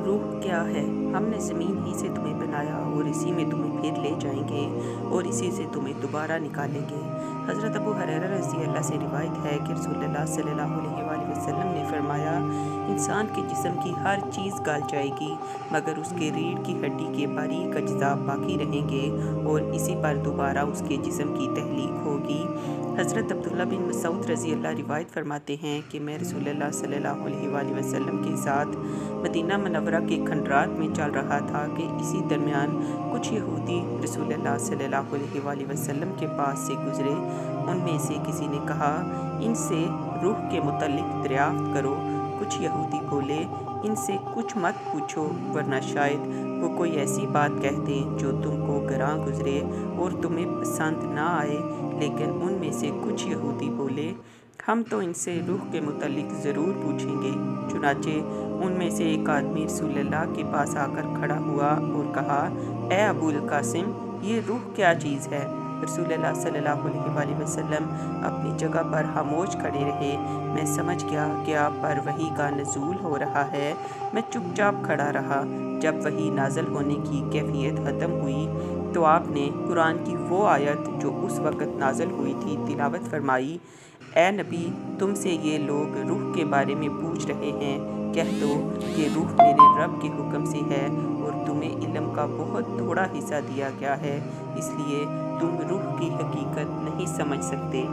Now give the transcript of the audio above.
रूह क्या है? हमने ज़मीन ही से तुम्हें बनाया और इसी में तुम्हें फिर ले जाएंगे और इसी से तुम्हें दोबारा निकालेंगे। हज़रत अबू हुरैरा रज़ी अल्लाह से रिवायत है कि रसूलुल्लाह सल्लल्लाहु अलैहि वसल्लम ने फरमाया, इंसान के जिस्म की हर चीज़ गल जाएगी मगर उसके रीढ़ की हड्डी के बारीक अज्जा बाकी रहेंगे और इसी पर दोबारा उसके जिस्म की तहलीक होगी। हज़रत अब्दुल्ला बिन मसूद रज़ी अल्लाह रिवायत फरमाते हैं कि मैं रसूलुल्लाह सल्लल्लाहु अलैहि वसल्लम के साथ मदीना मनव्वरा के खंडरात में चल रहा था कि इसी दरमियान कुछ यहूदी रसूलुल्लाह सल्लल्लाहु अलैहि वसल्लम के पास से गुज़रे। उनमें से किसी ने कहा, इनसे रूह के मुतल्लिक दरियाफ्त करो। कुछ यहूदी बोले, इनसे कुछ मत पूछो वरना शायद वो कोई ऐसी बात कह दें जो तुमको गरां गुजरे और तुम्हें पसंद ना आए। लेकिन उनमें से कुछ यहूदी बोले, हम तो इनसे रूह के मुतल्लिक ज़रूर पूछेंगे। चुनाचे उनमें से एक आदमी रसूलुल्लाह के पास आकर खड़ा हुआ और कहा, ए अबुल कासिम, ये रूह क्या चीज़ है? रसूलुल्लाह सल्लल्लाहु अलैहि वसल्लम अपनी जगह पर खामोश खड़े रहे। मैं समझ गया कि आप पर वही का नज़ूल हो रहा है। मैं चुपचाप खड़ा रहा। जब वही नाज़िल होने की कैफियत ख़त्म हुई तो आपने कुरान की वो आयत जो उस वक़्त नाज़िल हुई थी तिलावत फरमाई, ए नबी, तुमसे ये लोग रूह के बारे में पूछ रहे हैं, कह दो कि रूह मेरे रब के हुक्म से है और तुम्हें इल्म का बहुत थोड़ा हिस्सा दिया गया है, इसलिए तुम रूह की हकीकत नहीं समझ सकते।